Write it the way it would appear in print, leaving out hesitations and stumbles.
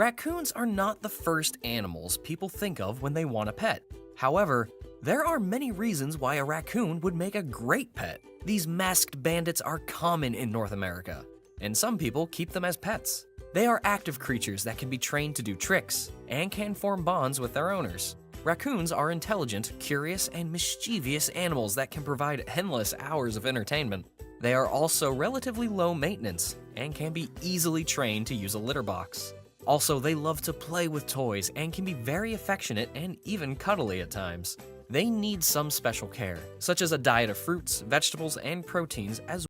Raccoons are not the first animals people think of when they want a pet. However, there are many reasons why a raccoon would make a great pet. These masked bandits are common in North America, and some people keep them as pets. They are active creatures that can be trained to do tricks and can form bonds with their owners. Raccoons are intelligent, curious, and mischievous animals that can provide endless hours of entertainment. They are also relatively low maintenance and can be easily trained to use a litter box. Also, they love to play with toys and can be very affectionate and even cuddly at times. They need some special care, such as a diet of fruits, vegetables, and proteins, as